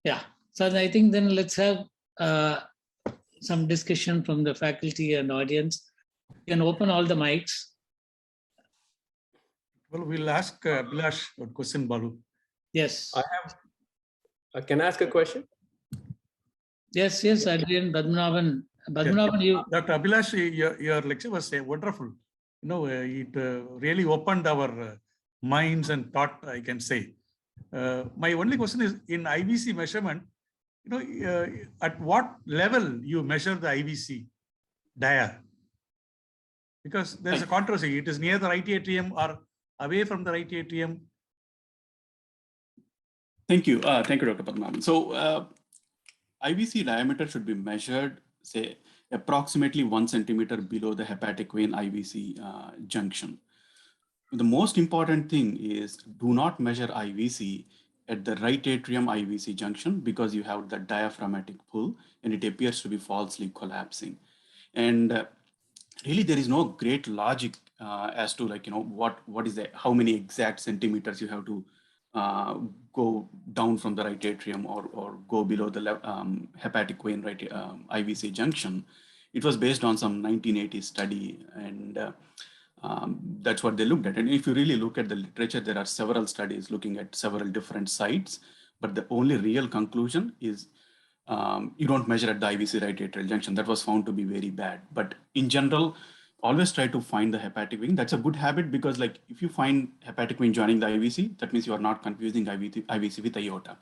Yeah. So I think then let's have some discussion from the faculty and audience. You can open all the mics. Well, we'll ask Abhilash a question, Balu. Yes. I have. Can I ask a question? Yes, Adrian, Badmanabhan. Dr. Abhilash, your lecture was wonderful. You know, it really opened our minds and thought, I can say. My only question is, in IVC measurement, you know, at what level you measure the IVC dia? Because there's a controversy. It is near the right atrium or away from the right atrium. Thank you. Thank you, Dr. Padmanabhan. So IVC diameter should be measured, say, approximately 1 centimeter below the hepatic vein IVC junction. The most important thing is do not measure IVC at the right atrium IVC junction because you have the diaphragmatic pull and it appears to be falsely collapsing. And really there is no great logic as to like, you know, what is the, how many exact centimeters you have to go down from the right atrium or go below the hepatic vein right IVC junction. It was based on some 1980 study, and that's what they looked at. And if you really look at the literature, there are several studies looking at several different sites, but the only real conclusion is you don't measure at the IVC right atrial junction. That was found to be very bad. But in general, always try to find the hepatic vein. That's a good habit because like if you find hepatic vein joining the IVC, that means you are not confusing IVC with aorta.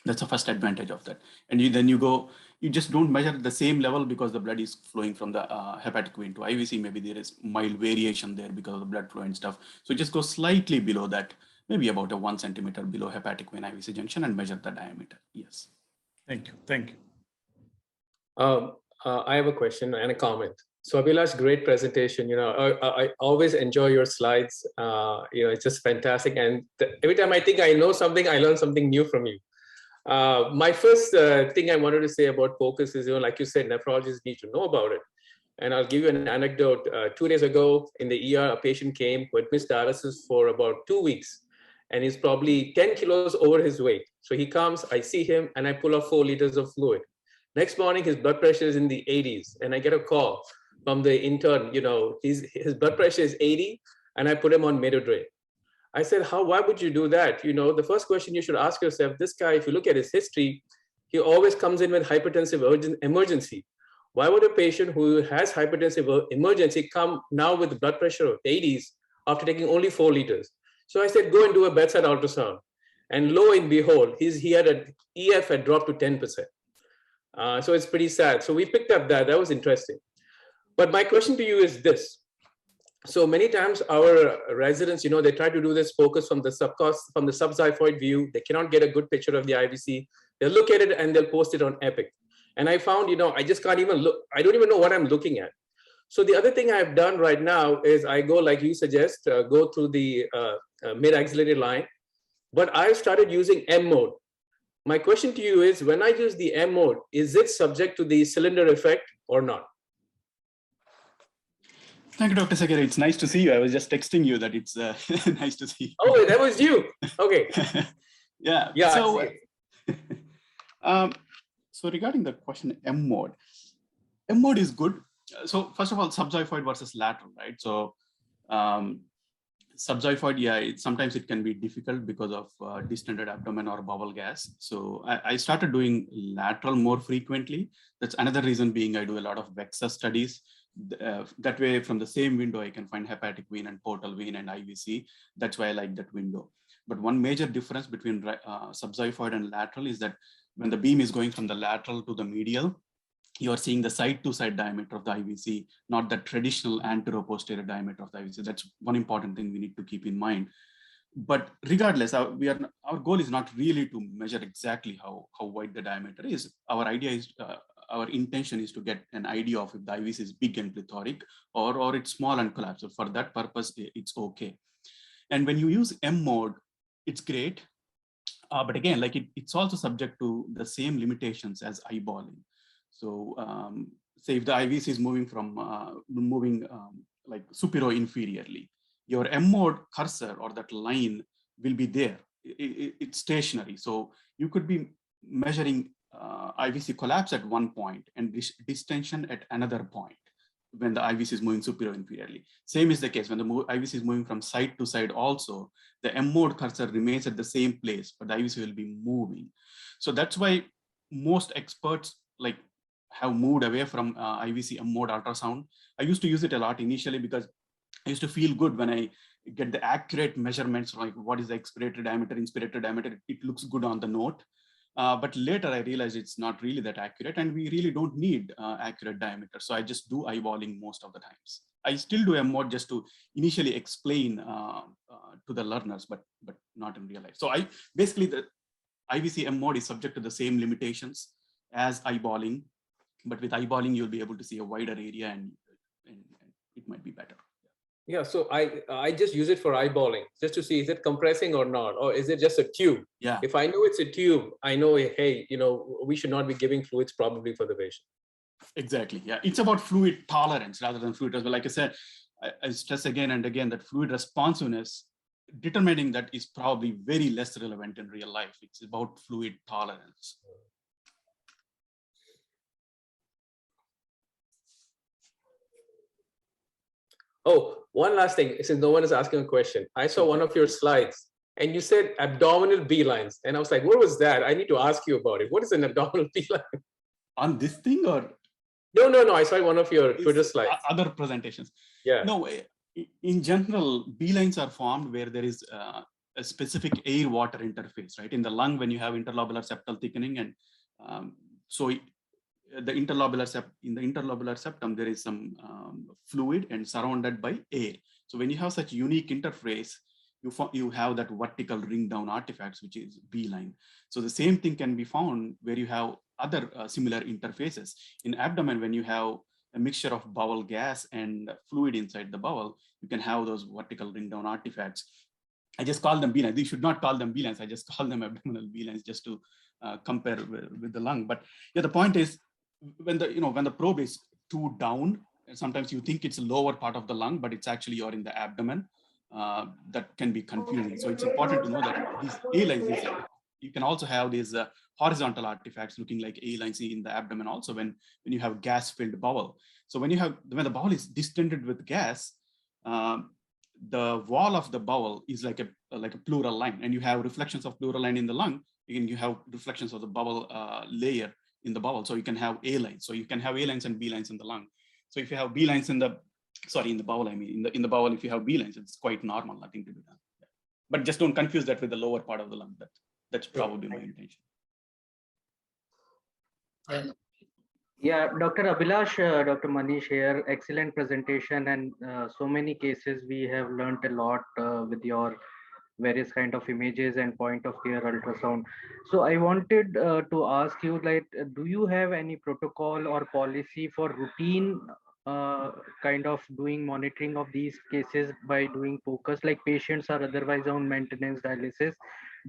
That's the first advantage of that. And then you just don't measure at the same level because the blood is flowing from the hepatic vein to IVC. Maybe there is mild variation there because of the blood flow and stuff. So just go slightly below that, maybe about a 1 centimeter below hepatic vein IVC junction and measure the diameter. Yes. Thank you. Thank you. I have a question and a comment. So Abhilash, great presentation. You know, I always enjoy your slides. You know, it's just fantastic. And every time I think I know something, I learn something new from you. My first thing I wanted to say about focus is, you know, like you said, nephrologists need to know about it. And I'll give you an anecdote. 2 days ago in the ER, a patient came who had missed dialysis for about 2 weeks. And he's probably 10 kilos over his weight. So he comes, I see him, and I pull off 4 liters of fluid. Next morning, his blood pressure is in the 80s. And I get a call from the intern, you know, his blood pressure is 80, and I put him on Metadre. I said, why would you do that? You know, the first question you should ask yourself, this guy, if you look at his history, he always comes in with hypertensive emergency. Why would a patient who has hypertensive emergency come now with blood pressure of 80s after taking only 4 liters? So I said, go and do a bedside ultrasound. And lo and behold, he had an EF had dropped to 10%. So it's pretty sad. So we picked up that. That was interesting. But my question to you is this. So many times our residents, you know, they try to do this focus from the subxiphoid view. They cannot get a good picture of the IVC. They'll look at it and they'll post it on Epic. And I found, you know, I just can't even look. I don't even know what I'm looking at. So the other thing I've done right now is I go, like you suggest, go through the mid-axillary line, but I've started using M mode. My question to you is, when I use the M mode, is it subject to the cylinder effect or not? Thank you, Dr. Sekera. It's nice to see you. I was just texting you that it's nice to see you. Oh, that was you. Okay. Yeah. Yeah. So regarding the question M mode is good. So first of all, subxiphoid versus lateral, right? So subxiphoid, yeah, sometimes it can be difficult because of distended abdomen or bowel gas. So I started doing lateral more frequently. That's another reason being I do a lot of VEXA studies. That way, from the same window, I can find hepatic vein and portal vein and IVC. That's why I like that window. But one major difference between subxiphoid and lateral is that when the beam is going from the lateral to the medial, you are seeing the side-to-side diameter of the IVC, not the traditional anterior-posterior diameter of the IVC. That's one important thing we need to keep in mind. But regardless, our goal is not really to measure exactly how wide the diameter is. Our idea is, our intention is to get an idea of if the IVC is big and plethoric or it's small and collapsed. So for that purpose, it's okay. And when you use M mode, it's great. But again, like it's also subject to the same limitations as eyeballing. So say if the IVC is moving from like superior inferiorly, your M mode cursor or that line will be there. It's stationary. So you could be measuring IVC collapse at one point and distension at another point when the IVC is moving superior inferiorly. Same is the case when the IVC is moving from side to side also, the M mode cursor remains at the same place, but the IVC will be moving. So that's why most experts have moved away from IVC M mode ultrasound. I used to use it a lot initially because I used to feel good when I get the accurate measurements, like what is the expiratory diameter, inspiratory diameter, it looks good on the note. But later I realized it's not really that accurate and we really don't need accurate diameter. So I just do eyeballing most of the times. I still do M mode just to initially explain to the learners, but not in real life. So basically the IVC M mode is subject to the same limitations as eyeballing, but with eyeballing, you'll be able to see a wider area and it might be better. Yeah, so I just use it for eyeballing, just to see is it compressing or not, or is it just a tube? Yeah. If I know it's a tube, I know, hey, we should not be giving fluids probably for the patient. Exactly. Yeah, it's about fluid tolerance rather than fluid. But like I said, I stress again and again that fluid responsiveness, determining that is probably very less relevant in real life. It's about fluid tolerance. Oh, one last thing, since no one is asking a question. I saw one of your slides and you said abdominal B-lines. And I was like, what was that? I need to ask you about it. What is an abdominal B-line? On this thing or? No. I saw one of your Twitter slides. Other presentations. Yeah. No, in general, B-lines are formed where there is a specific air-water interface, right? In the lung, when you have interlobular septal thickening, and so the interlobular in the interlobular septum, there is some fluid and surrounded by air. So when you have such unique interface, you have that vertical ring down artifacts, which is B-line. So the same thing can be found where you have other similar interfaces. In abdomen, when you have a mixture of bowel gas and fluid inside the bowel, you can have those vertical ring down artifacts. I just call them B-lines. You should not call them B-lines. I just call them abdominal B-lines just to compare with the lung. But yeah, the point is, when the probe is too down, sometimes you think it's a lower part of the lung, but it's actually you're in the abdomen. That can be confusing. So it's important to know that these A-lines, you can also have these horizontal artifacts looking like A-lines in the abdomen also when you have gas-filled bowel. So when the bowel is distended with gas, the wall of the bowel is like a pleural line, and you have reflections of pleural line in the lung, and you have reflections of the bowel layer in the bowel. So you can have A-lines. So you can have A-lines and B-lines in the lung. So if you have B-lines in the bowel, I mean, in the bowel, if you have B-lines, it's quite normal, nothing to be done. Yeah. But just don't confuse that with the lower part of the lung. That's probably my intention. Yeah, Dr. Abhilash, Dr. Manish here, excellent presentation, and so many cases we have learned a lot with your various kind of images and point of care ultrasound. So I wanted to ask you, like, do you have any protocol or policy for routine kind of doing monitoring of these cases by doing focus, like patients are otherwise on maintenance dialysis,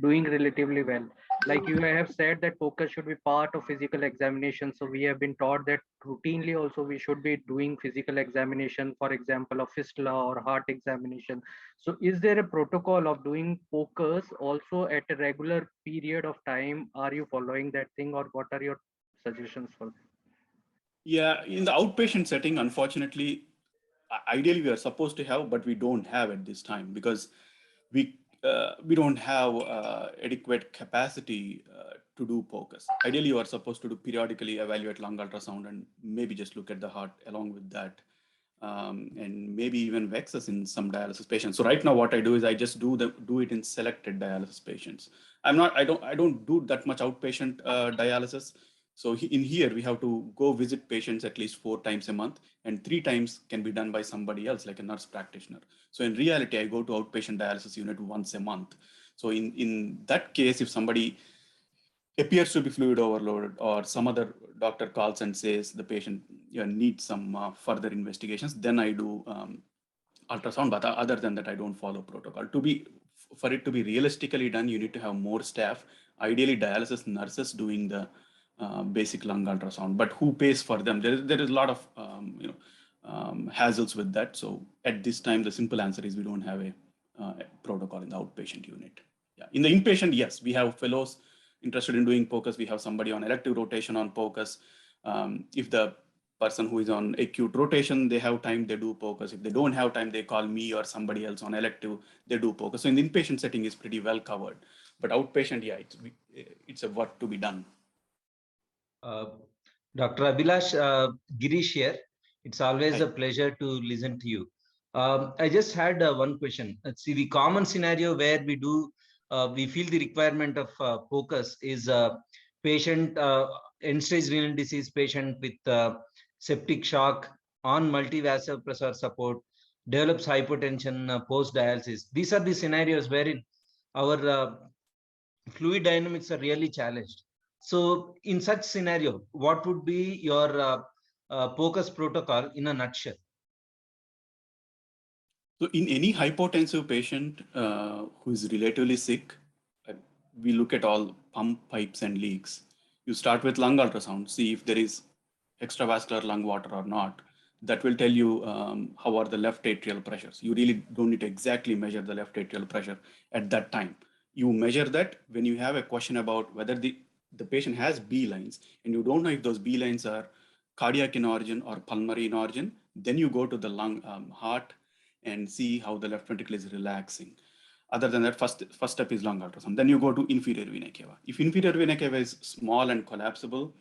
doing relatively well? Like you have said that focus should be part of physical examination. So we have been taught that routinely also we should be doing physical examination, for example, of fistula or heart examination. So is there a protocol of doing focus also at a regular period of time? Are you following that thing, or what are your suggestions for that? Yeah, in the outpatient setting, unfortunately, ideally we are supposed to have, but we don't have at this time because we don't have adequate capacity to do focus. Ideally, you are supposed to do periodically evaluate lung ultrasound and maybe just look at the heart along with that, and maybe even VEXAS in some dialysis patients. So right now, what I do is I just do it in selected dialysis patients. I don't do that much outpatient dialysis. So in here, we have to go visit patients at least 4 times a month, and 3 times can be done by somebody else, like a nurse practitioner. So in reality, I go to outpatient dialysis unit once a month. So in that case, if somebody appears to be fluid overloaded or some other doctor calls and says the patient needs some further investigations, then I do ultrasound. But other than that, I don't follow protocol. For it to be realistically done, you need to have more staff, ideally dialysis nurses doing the basic lung ultrasound, but who pays for them? There is a lot of hassles with that. So at this time, the simple answer is we don't have a protocol in the outpatient unit. Yeah, in the inpatient, yes, we have fellows interested in doing POCUS, we have somebody on elective rotation on POCUS. If the person who is on acute rotation, they have time, they do POCUS. If they don't have time, they call me or somebody else on elective, they do POCUS. So in the inpatient setting is pretty well covered, but outpatient, yeah, it's a work to be done. Dr. Abhilash, Girish here. It's always a pleasure to listen to you. I just had one question. See, the common scenario where we feel the requirement of POCUS is patient, end-stage renal disease patient with septic shock on multi-vasopressor support, develops hypotension post-dialysis. These are the scenarios wherein our fluid dynamics are really challenged. So in such scenario, what would be your POCUS protocol in a nutshell? So in any hypotensive patient who is relatively sick, we look at all pump pipes and leaks. You start with lung ultrasound, see if there is extravascular lung water or not. That will tell you how are the left atrial pressures. You really don't need to exactly measure the left atrial pressure at that time. You measure that when you have a question about whether the patient has B lines and you don't know if those B lines are cardiac in origin or pulmonary in origin, then you go to the lung heart and see how the left ventricle is relaxing. Other than that, first step is lung ultrasound. Then you go to inferior vena cava. If inferior vena cava is small and collapsible,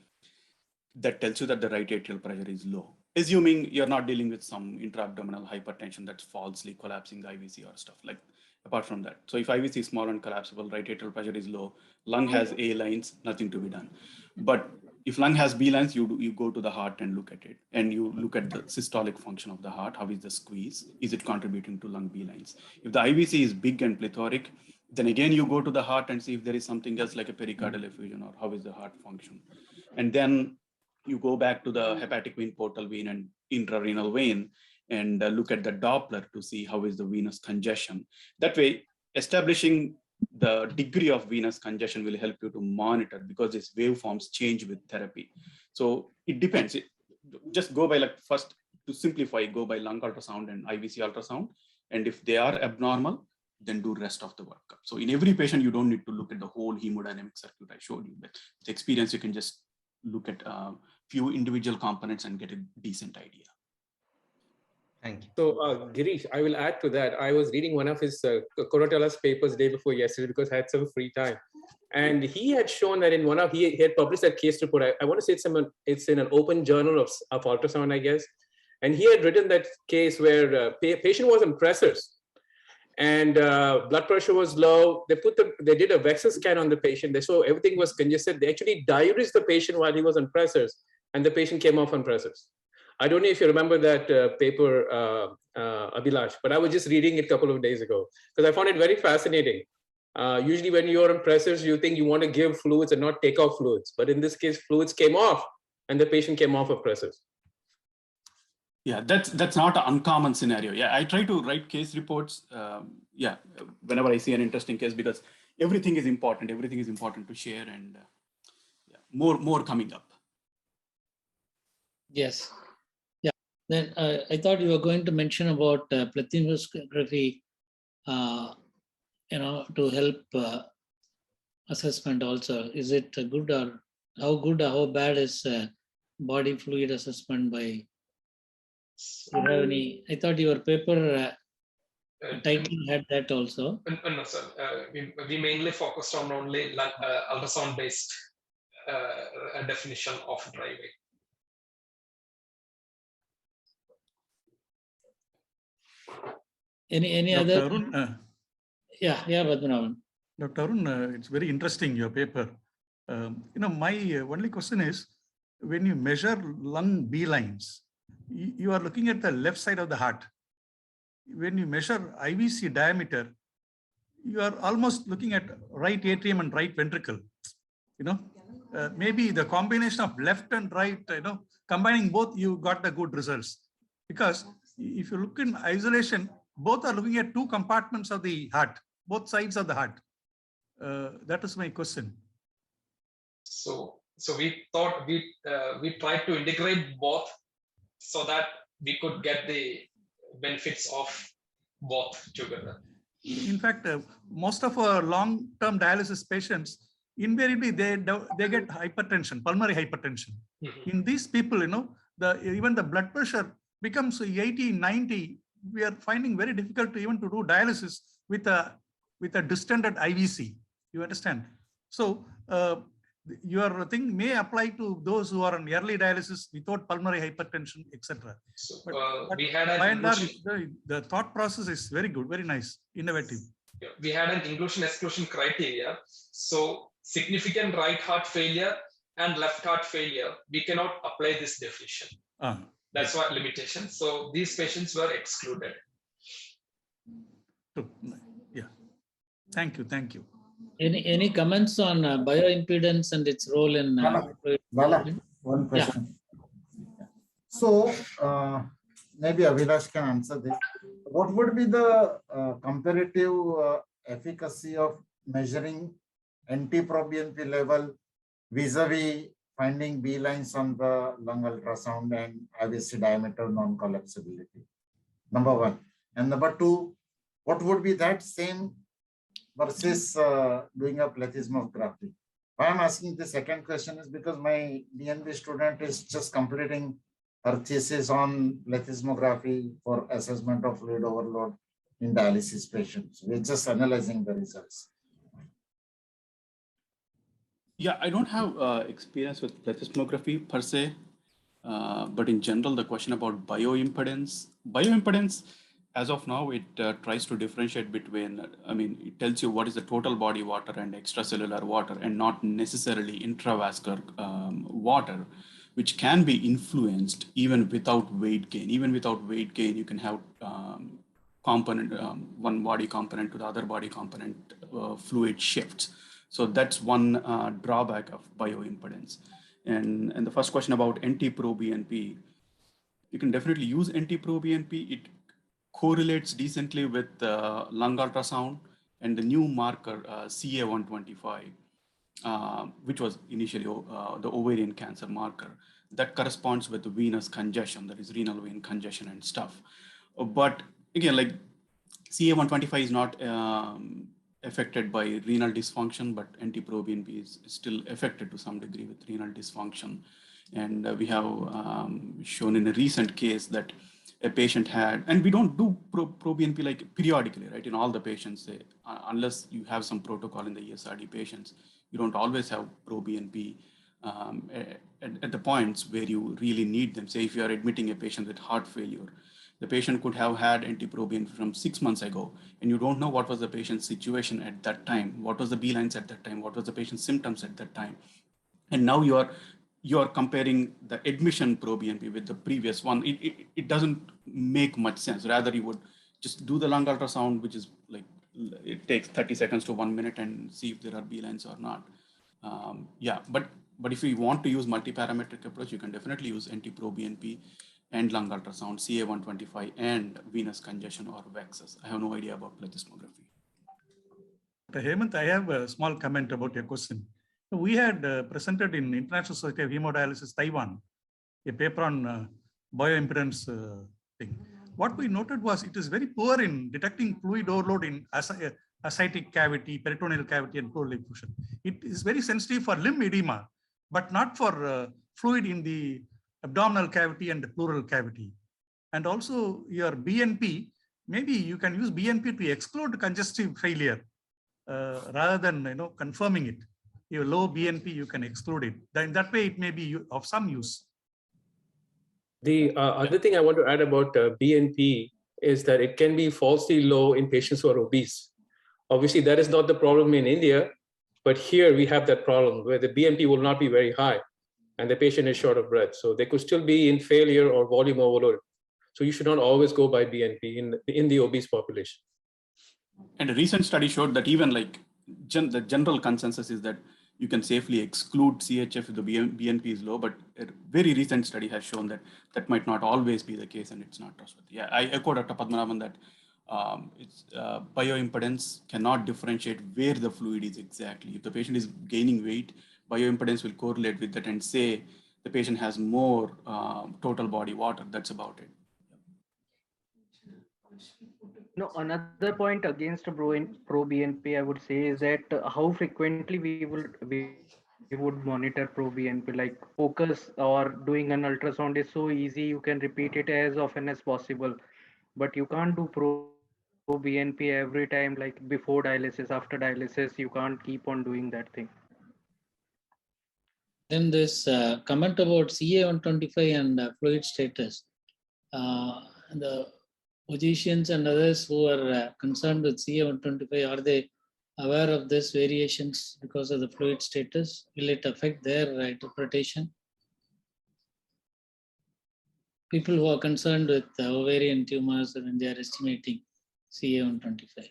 that tells you that the right atrial pressure is low. Assuming you're not dealing with some intra-abdominal hypertension that's falsely collapsing the IVC or stuff like apart from that. So if IVC is small and collapsible, right atrial pressure is low, lung has A lines, nothing to be done. But if lung has B lines, you go to the heart and look at it. And you look at the systolic function of the heart. How is the squeeze? Is it contributing to lung B lines? If the IVC is big and plethoric, then again, you go to the heart and see if there is something else like a pericardial effusion or how is the heart function. And then you go back to the hepatic vein, portal vein, and intrarenal vein and look at the Doppler to see how is the venous congestion. That way, establishing the degree of venous congestion will help you to monitor because these waveforms change with therapy. So it depends. Just go by first to simplify, go by lung ultrasound and IVC ultrasound. And if they are abnormal, then do rest of the workup. So in every patient, you don't need to look at the whole hemodynamic circuit I showed you. But with experience, you can just look at few individual components and get a decent idea. Thank you. So Girish, I will add to that. I was reading one of his Corotella's papers day before yesterday because I had some free time. And he had shown that in he had published that case report. I want to say it's in an open journal of ultrasound, I guess. And he had written that case where patient was on pressors and blood pressure was low. They did a Vexus scan on the patient. They saw everything was congested. They actually diuresed the patient while he was on pressors, and the patient came off on pressors. I don't know if you remember that paper, Abhilash, but I was just reading it a couple of days ago because I found it very fascinating. Usually when you're on pressors, you think you want to give fluids and not take off fluids. But in this case, fluids came off and the patient came off of pressors. Yeah, that's not an uncommon scenario. Yeah, I try to write case reports. Yeah, whenever I see an interesting case, because everything is important. Everything is important to share, and yeah, more coming up. Yes. Yeah. Then I thought you were going to mention about plethysmography, to help assessment also. Is it good or how bad is body fluid assessment by? You have any? I thought your paper title had that also. No, sir. We mainly focused on only ultrasound-based definition of driving. Any Dr. other? Arun, Yeah, Padmanabhan. Dr. Arun, it's very interesting, your paper. My only question is, when you measure lung B lines, you are looking at the left side of the heart. When you measure IVC diameter, you are almost looking at right atrium and right ventricle. Maybe the combination of left and right, combining both, you got the good results. Because if you look in isolation, both are looking at two compartments of the heart, both sides of the heart. That is my question. So we thought we tried to integrate both so that we could get the benefits of both together. In fact, most of our long-term dialysis patients, invariably they get hypertension, pulmonary hypertension. In these people, even the blood pressure becomes 80, 90. We are finding very difficult to even to do dialysis with a distended IVC. You understand? So your thing may apply to those who are on early dialysis without pulmonary hypertension, etc. So But we had by an and large, inclusion, the thought process is very good, very nice, innovative. we had an inclusion exclusion criteria. So significant right heart failure and left heart failure, we cannot apply this definition. That's what limitation. So these patients were excluded. Yeah. Thank you. Thank you. Any comments on bioimpedance and its role in Lala, one question. Yeah. So maybe Abhilash can answer this. What would be the comparative efficacy of measuring NT-proBNP level vis-a-vis finding B lines on the lung ultrasound and IVC diameter non-collapsibility? Number one. And number two, what would be that same versus doing a plethysmography? Why I'm asking the second question is because my DNB student is just completing her thesis on plethysmography for assessment of fluid overload in dialysis patients. We're just analyzing the results. Yeah, I don't have experience with plethysmography per se, but in general, the question about bioimpedance, as of now, it tries to differentiate between, it tells you what is the total body water and extracellular water, and not necessarily intravascular water, which can be influenced even without weight gain. Even without weight gain, you can have component, one body component to the other body component fluid shifts. So that's one drawback of bioimpedance. And the first question about NT-proBNP, you can definitely use NT-proBNP. It correlates decently with lung ultrasound and the new marker CA125, which was initially the ovarian cancer marker. That corresponds with the venous congestion, that is renal vein congestion and stuff. But again, like CA125 is not affected by renal dysfunction, but NT-proBNP is still affected to some degree with renal dysfunction. And we have shown in a recent case that a patient had, and we don't do proBNP like periodically, right? In all the patients, unless you have some protocol in the ESRD patients, you don't always have proBNP at the points where you really need them. Say if you are admitting a patient with heart failure, the patient could have had NT-proBNP from 6 months ago, and you don't know what was the patient's situation at that time, what was the B lines at that time, what was the patient's symptoms at that time. And now you are comparing the admission proBNP with the previous one. It doesn't make much sense. Rather, you would just do the lung ultrasound, which is like, it takes 30 seconds to 1 minute, and see if there are B lines or not. Yeah, but if you want to use multi-parametric approach, you can definitely use NT-proBNP and lung ultrasound, CA125, and venous congestion or VEXs. I have no idea about plethysmography. Hemant, I have a small comment about your question. We had presented in International Society of Hemodialysis, Taiwan, a paper on bioimpedance thing. What we noted was it is very poor in detecting fluid overload in ascitic cavity, peritoneal cavity, and pleural effusion. It is very sensitive for limb edema, but not for fluid in the abdominal cavity and the pleural cavity. And also your BNP, maybe you can use BNP to exclude congestive failure rather than confirming it. Your low BNP, you can exclude it. In that way, it may be of some use. The other thing I want to add about BNP is that it can be falsely low in patients who are obese. Obviously, that is not the problem in India, but here we have that problem where the BNP will not be very high and the patient is short of breath. So they could still be in failure or volume overload. So you should not always go by BNP in the obese population. And a recent study showed that even like the general consensus is that you can safely exclude CHF if the BNP is low, but a very recent study has shown that that might not always be the case and it's not trustworthy. Yeah, I echo Dr. Padmanabhan that bioimpedance cannot differentiate where the fluid is exactly. If the patient is gaining weight, bioimpedance will correlate with that and say the patient has more total body water. That's about it. No, another point against pro BNP, I would say, is that how frequently we would monitor pro BNP. Like focus or doing an ultrasound is so easy, you can repeat it as often as possible. But you can't do pro BNP every time, like before dialysis, after dialysis. You can't keep on doing that thing. Then this comment about CA125 and fluid status. The physicians and others who are concerned with CA125, are they aware of this variations because of the fluid status? Will it affect their interpretation? People who are concerned with ovarian tumors when they are estimating CA125.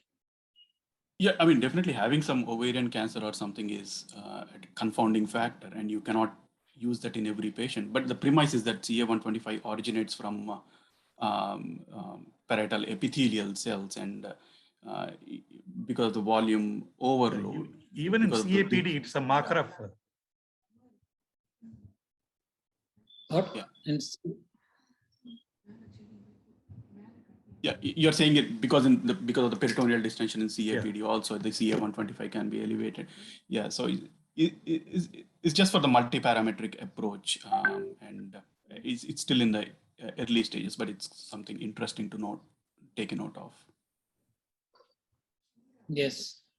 Yeah, I mean, definitely having some ovarian cancer or something is a confounding factor, and you cannot use that in every patient. But the premise is that CA125 originates from parietal epithelial cells, and because of the volume overload. Even in CAPD, it's a marker of. What? Yeah. Yeah, you're saying it because of the peritoneal distension in CAPD, also the CA125 can be elevated. Yeah, so it's just for the multi-parametric approach, and it's still in the early stages, but it's something interesting to take a note of. Yes.